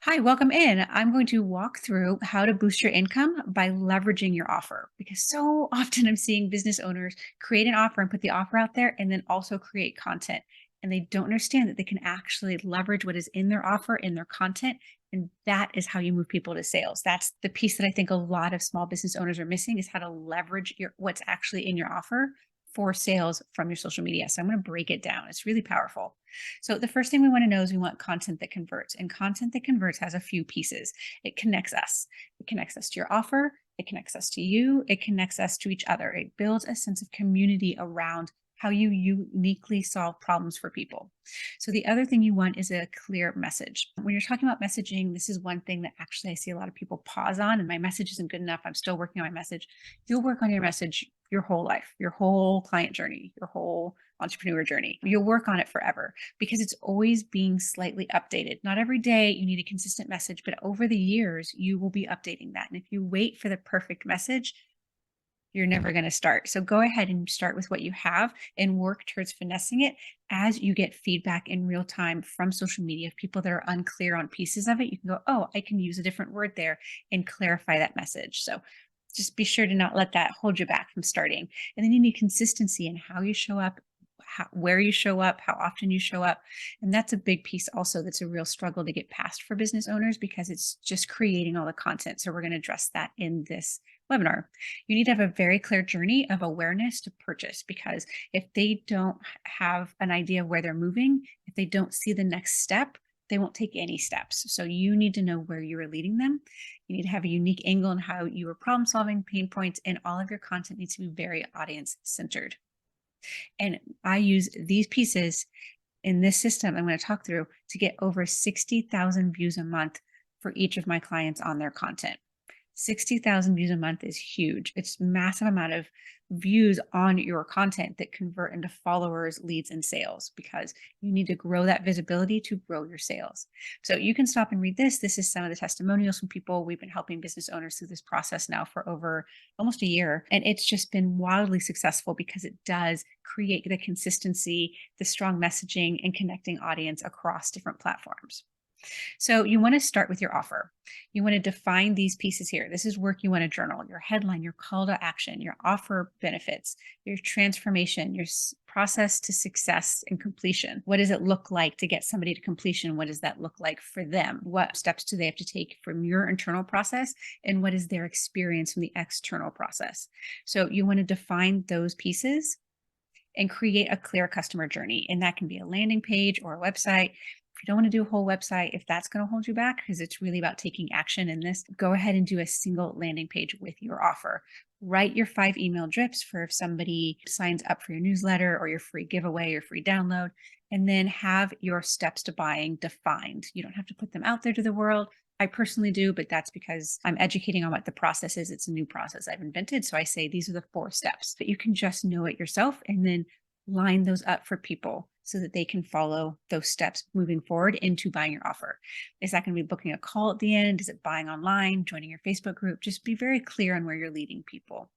Hi, welcome in. I'm going to walk through how to boost your income by leveraging your offer because so often I'm seeing business owners create an offer and put the offer out there and then also create content. And they don't understand that they can actually leverage what is in their offer, in their content. And that is how you move people to sales. That's the piece that I think a lot of small business owners are missing is how to leverage what's actually in your offer for sales from your social media. So I'm going to break it down. It's really powerful. So the first thing we want to know is we want content that converts. And content that converts has a few pieces. It connects us. It connects us to your offer. It connects us to you. It connects us to each other. It builds a sense of community around how you uniquely solve problems for people. So the other thing you want is a clear message. When you're talking about messaging, this is one thing that actually I see a lot of people pause on, and my message isn't good enough. I'm still working on my message. You'll work on your message your whole life, your whole client journey, your whole entrepreneur journey. You'll work on it forever because it's always being slightly updated. Not every day you need a consistent message, but over the years, you will be updating that. And if you wait for the perfect message, you're never going to start. So go ahead and start with what you have and work towards finessing it as you get feedback in real time from social media. People that are unclear on pieces of it, you can go, oh, I can use a different word there and clarify that message. So just be sure to not let that hold you back from starting. And then you need consistency in how you show up, where you show up, how often you show up. And that's a big piece also that's a real struggle to get past for business owners because it's just creating all the content. So we're going to address that in this webinar. You need to have a very clear journey of awareness to purchase because if they don't have an idea of where they're moving, if they don't see the next step, they won't take any steps. So you need to know where you are leading them. You need to have a unique angle on how you are problem solving pain points, and all of your content needs to be very audience centered. And I use these pieces in this system I'm going to talk through to get over 60,000 views a month for each of my clients on their content. 60,000 views a month is huge. It's massive amount of views on your content that convert into followers, leads, and sales because you need to grow that visibility to grow your sales. So you can stop and read this. This is some of the testimonials from people. We've been helping business owners through this process now for over almost a year. And it's just been wildly successful because it does create the consistency, the strong messaging, and connecting audience across different platforms. So you want to start with your offer. You want to define these pieces here. This is work you want to journal, your headline, your call to action, your offer benefits, your transformation, your process to success and completion. What does it look like to get somebody to completion? What does that look like for them? What steps do they have to take from your internal process? And what is their experience from the external process? So you want to define those pieces and create a clear customer journey. And that can be a landing page or a website. If you don't want to do a whole website, if that's going to hold you back, because it's really about taking action in this, go ahead and do a single landing page with your offer. Write your 5 email drips for if somebody signs up for your newsletter or your free giveaway or free download, and then have your steps to buying defined. You don't have to put them out there to the world. I personally do, but that's because I'm educating on what the process is. It's a new process I've invented. So I say these are the 4 steps, but you can just know it yourself and then line those up for people so that they can follow those steps moving forward into buying your offer. Is that going to be booking a call at the end? Is it buying online, joining your Facebook group? Just be very clear on where you're leading people.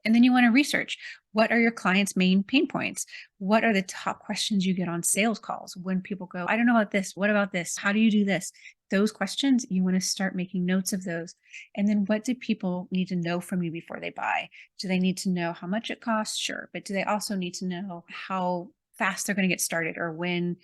And then you want to research what are your clients' main pain points? What are the top questions you get on sales calls when people go, I don't know about this. What about this? How do you do this? Those questions, you want to start making notes of those. And then what do people need to know from you before they buy? Do they need to know how much it costs? Sure. But do they also need to know how fast they're going to get started or when,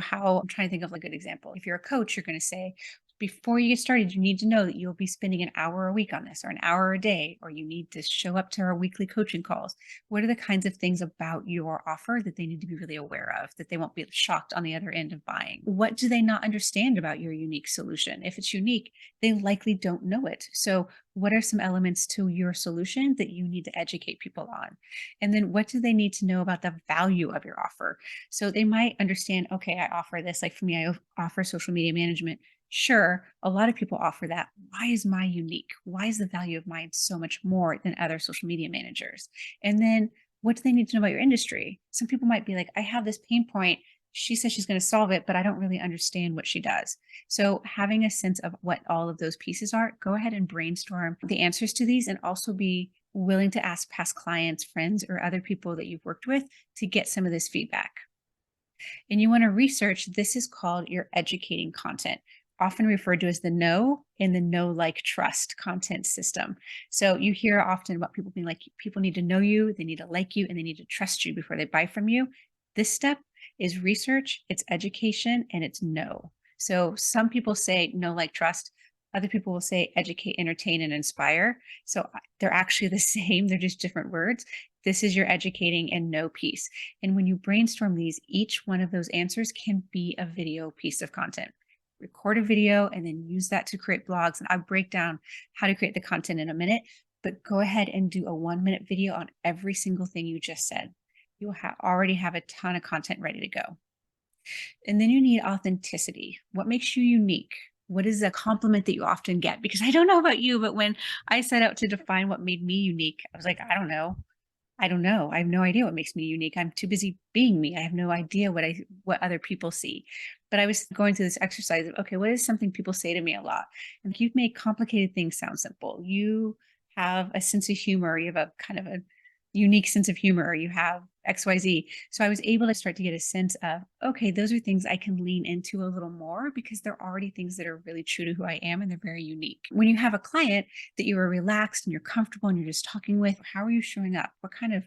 how I'm trying to think of a good example. If you're a coach, you're going to say, before you get started, you need to know that you'll be spending an hour a week on this or an hour a day, or you need to show up to our weekly coaching calls. What are the kinds of things about your offer that they need to be really aware of, that they won't be shocked on the other end of buying? What do they not understand about your unique solution? If it's unique, they likely don't know it. So what are some elements to your solution that you need to educate people on? And then what do they need to know about the value of your offer? So they might understand, okay, I offer this. Like for me, I offer social media management. Sure, a lot of people offer that. Why is mine unique? Why is the value of mine so much more than other social media managers? And then what do they need to know about your industry? Some people might be like, I have this pain point. She says she's going to solve it, but I don't really understand what she does. So, having a sense of what all of those pieces are, go ahead and brainstorm the answers to these and also be willing to ask past clients, friends, or other people that you've worked with to get some of this feedback. And you want to research, this is called your educating content, often referred to as the know and the know, like, trust content system. So you hear often about people being like, people need to know you, they need to like you, and they need to trust you before they buy from you. This step is research, it's education, and it's know. So some people say know, like, trust. Other people will say educate, entertain, and inspire. So they're actually the same, they're just different words. This is your educating and know piece. And when you brainstorm these, each one of those answers can be a video piece of content. Record a video and then use that to create blogs. And I'll break down how to create the content in a minute, but go ahead and do a 1 minute video on every single thing you just said. You'll already have a ton of content ready to go. And then you need authenticity. What makes you unique? What is a compliment that you often get? Because I don't know about you, but when I set out to define what made me unique, I was like, I don't know. I don't know. I have no idea what makes me unique. I'm too busy being me. I have no idea what other people see. But I was going through this exercise of, okay, what is something people say to me a lot? And you've made complicated things sound simple. You have a sense of humor. You have a kind of a unique sense of humor. You have XYZ. So I was able to start to get a sense of, okay, those are things I can lean into a little more because they're already things that are really true to who I am and they're very unique. When you have a client that you are relaxed and you're comfortable and you're just talking with, how are you showing up? What kind of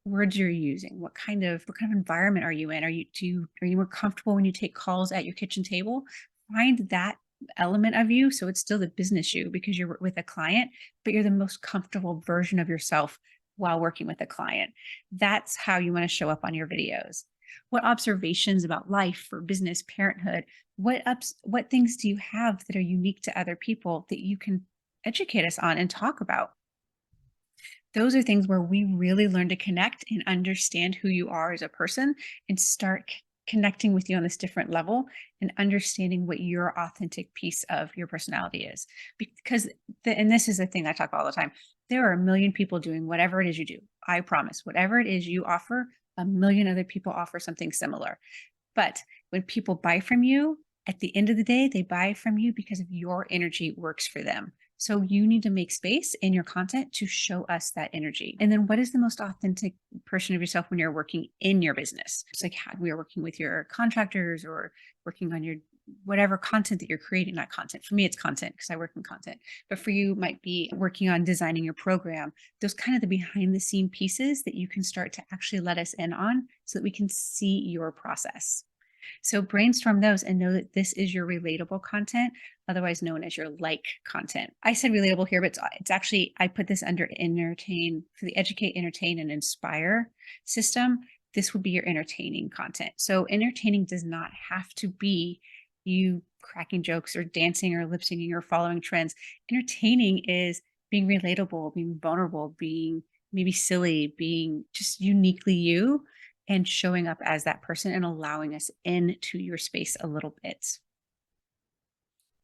words are you using? What kind of environment are you in? Are you more comfortable when you take calls at your kitchen table? Find that element of you, so it's still the business you because you're with a client, but you're the most comfortable version of yourself while working with a client. That's how you want to show up on your videos. What observations about life or business, parenthood, what things do you have that are unique to other people that you can educate us on and talk about? Those are things where we really learn to connect and understand who you are as a person and start connecting with you on this different level and understanding what your authentic piece of your personality is. Because, and this is the thing I talk about all the time, there are a million people doing whatever it is you do. I promise, whatever it is you offer, a million other people offer something similar. But when people buy from you, at the end of the day, they buy from you because of your energy works for them. So you need to make space in your content to show us that energy. And then what is the most authentic version of yourself when you're working in your business? It's like how we are working with your contractors or working on your whatever content that you're creating, not content. For me, it's content because I work in content. But for you might be working on designing your program. Those kind of the behind the scene pieces that you can start to actually let us in on so that we can see your process. So brainstorm those and know that this is your relatable content, otherwise known as your like content. I said relatable here, but it's actually, I put this under entertain for the educate, entertain, and inspire system. This would be your entertaining content. So entertaining does not have to be you cracking jokes or dancing or lip syncing or following trends. Entertaining is being relatable, being vulnerable, being maybe silly, being just uniquely you and showing up as that person and allowing us into your space a little bit.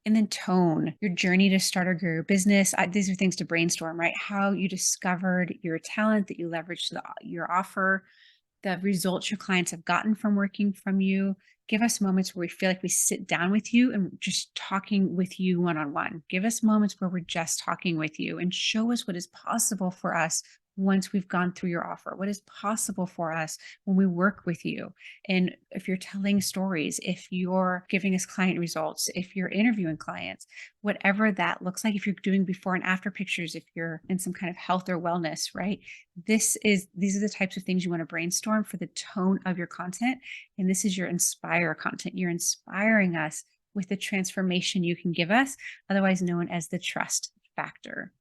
And then tone, your journey to start or grow your business. These are things to brainstorm, right? How you discovered your talent that you leveraged your offer, the results your clients have gotten from working from you. Give us moments where we feel like we sit down with you and just talking with you one on one. Give us moments where we're just talking with you and show us what is possible for us once we've gone through your offer, what is possible for us when we work with you. And if you're telling stories, if you're giving us client results, if you're interviewing clients, whatever that looks like, if you're doing before and after pictures, if you're in some kind of health or wellness, right? These are the types of things you want to brainstorm for the tone of your content. And this is your inspire content. You're inspiring us with the transformation you can give us, otherwise known as the trust factor.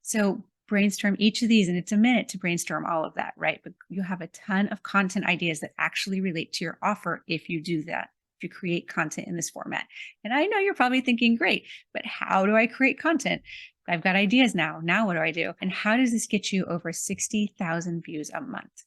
So brainstorm each of these, and it's a minute to brainstorm all of that, right? But you have a ton of content ideas that actually relate to your offer if you do that, if you create content in this format. And I know you're probably thinking, great, but how do I create content? I've got ideas now. Now what do I do? And how does this get you over 60,000 views a month?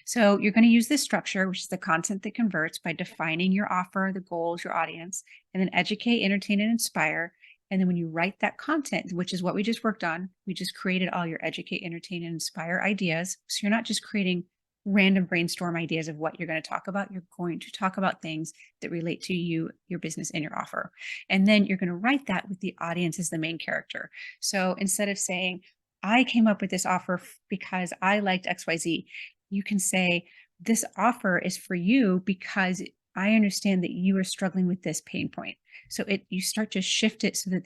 So you're going to use this structure, which is the content that converts, by defining your offer, the goals, your audience, and then educate, entertain, and inspire. And then when you write that content, which is what we just worked on, we just created all your educate, entertain, and inspire ideas. So you're not just creating random brainstorm ideas of what you're going to talk about. You're going to talk about things that relate to you, your business, and your offer. And then you're going to write that with the audience as the main character. So instead of saying, I came up with this offer because I liked XYZ, you can say, This offer is for you because I understand that you are struggling with this pain point. So you start to shift it so that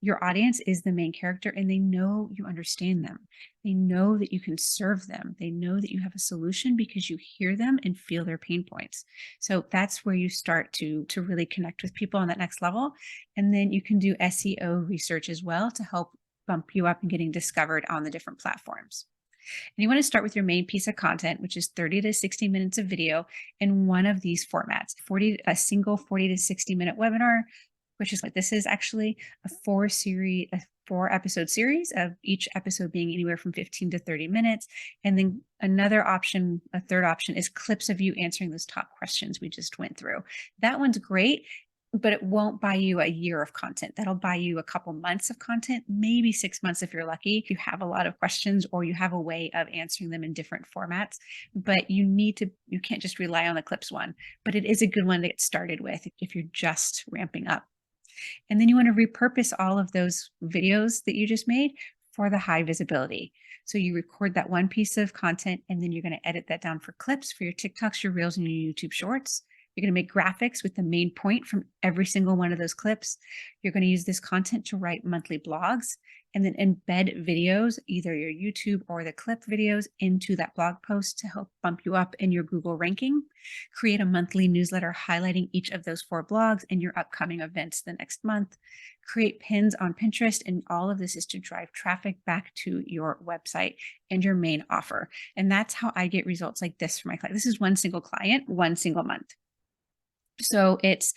your audience is the main character and they know you understand them. They know that you can serve them. They know that you have a solution because you hear them and feel their pain points. So that's where you start to really connect with people on that next level. And then you can do SEO research as well to help bump you up and getting discovered on the different platforms. And you want to start with your main piece of content, which is 30 to 60 minutes of video in one of these formats, a single 40 to 60-minute webinar, which is what this is actually a 4 episode series of each episode being anywhere from 15 to 30 minutes. And then a third option is clips of you answering those top questions we just went through. That one's great, but it won't buy you a year of content. That'll buy you a couple months of content, maybe 6 months if you're lucky, if you have a lot of questions or you have a way of answering them in different formats. But you can't just rely on the clips one, but it is a good one to get started with if you're just ramping up. And then you want to repurpose all of those videos that you just made for the high visibility. So you record that one piece of content and then you're going to edit that down for clips for your TikToks, your Reels, and your YouTube Shorts. You're going to make graphics with the main point from every single one of those clips. You're going to use this content to write monthly blogs and then embed videos, either your YouTube or the clip videos, into that blog post to help bump you up in your Google ranking. Create a monthly newsletter highlighting each of those 4 blogs and your upcoming events the next month. Create pins on Pinterest, and all of this is to drive traffic back to your website and your main offer. And that's how I get results like this for my client. This is one single client, one single month. So these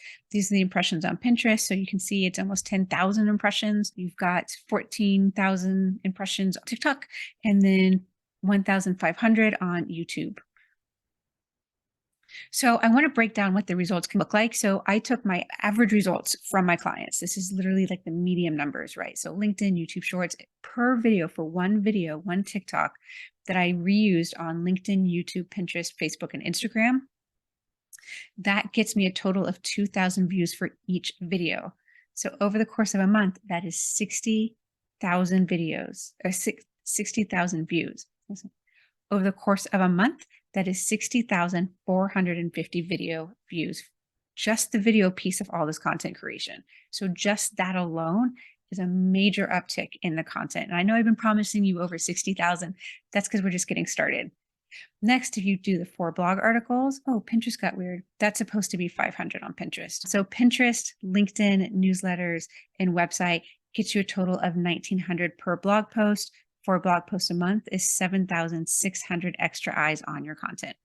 are the impressions on Pinterest. So you can see it's almost 10,000 impressions. You've got 14,000 impressions on TikTok and then 1,500 on YouTube. So I want to break down what the results can look like. So I took my average results from my clients. This is literally like the medium numbers, right? So LinkedIn, YouTube Shorts per video for one video, one TikTok that I reused on LinkedIn, YouTube, Pinterest, Facebook, and Instagram. That gets me a total of 2,000 views for each video. So over the course of a month, that is 60,000 videos, or 60,000 views. Over the course of a month, that is 60,450 video views, just the video piece of all this content creation. So just that alone is a major uptick in the content. And I know I've been promising you over 60,000. That's because we're just getting started. Next, if you do the 4 blog articles, Pinterest got weird. That's supposed to be 500 on Pinterest. So Pinterest, LinkedIn, newsletters, and website gets you a total of 1,900 per blog post. 4 blog posts a month is 7,600 extra eyes on your content.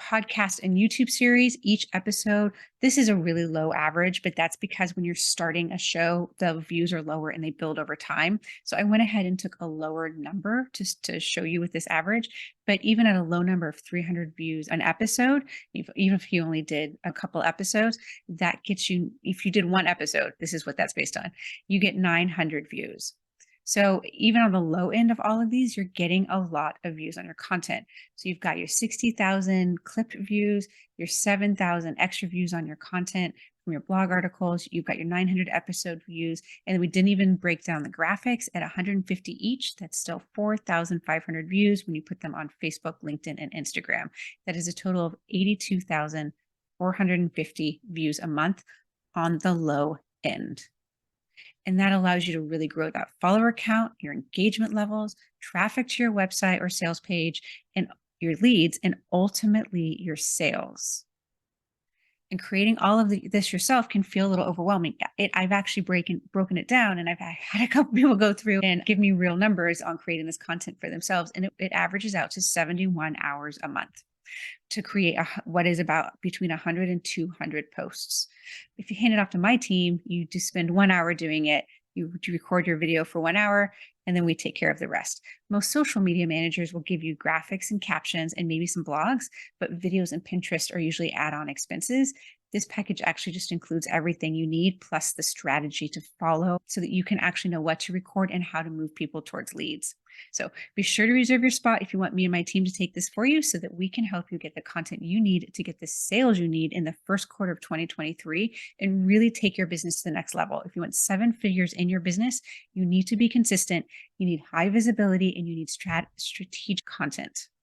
Podcast and YouTube series, each episode, this is a really low average, but that's because when you're starting a show, the views are lower and they build over time. So I went ahead and took a lower number just to show you with this average. But even at a low number of 300 views an episode, even if you only did a couple episodes, that gets you, if you did one episode, this is what that's based on, you get 900 views. So even on the low end of all of these, you're getting a lot of views on your content. So you've got your 60,000 clipped views, your 7,000 extra views on your content from your blog articles. You've got your 900 episode views. And we didn't even break down the graphics at 150 each. That's still 4,500 views when you put them on Facebook, LinkedIn, and Instagram. That is a total of 82,450 views a month on the low end. And that allows you to really grow that follower count, your engagement levels, traffic to your website or sales page, and your leads, and ultimately your sales. And creating all of this yourself can feel a little overwhelming. I've actually broken it down, and I've had a couple people go through and give me real numbers on creating this content for themselves. And it averages out to 71 hours a month to create what is about between 100 and 200 posts. If you hand it off to my team, you just spend 1 hour doing it. You record your video for 1 hour, and then we take care of the rest. Most social media managers will give you graphics and captions and maybe some blogs, but videos and Pinterest are usually add-on expenses. This package actually just includes everything you need, plus the strategy to follow so that you can actually know what to record and how to move people towards leads. So be sure to reserve your spot if you want me and my team to take this for you so that we can help you get the content you need to get the sales you need in the first quarter of 2023 and really take your business to the next level. If you want 7 figures in your business, you need to be consistent, you need high visibility, and you need strategic content.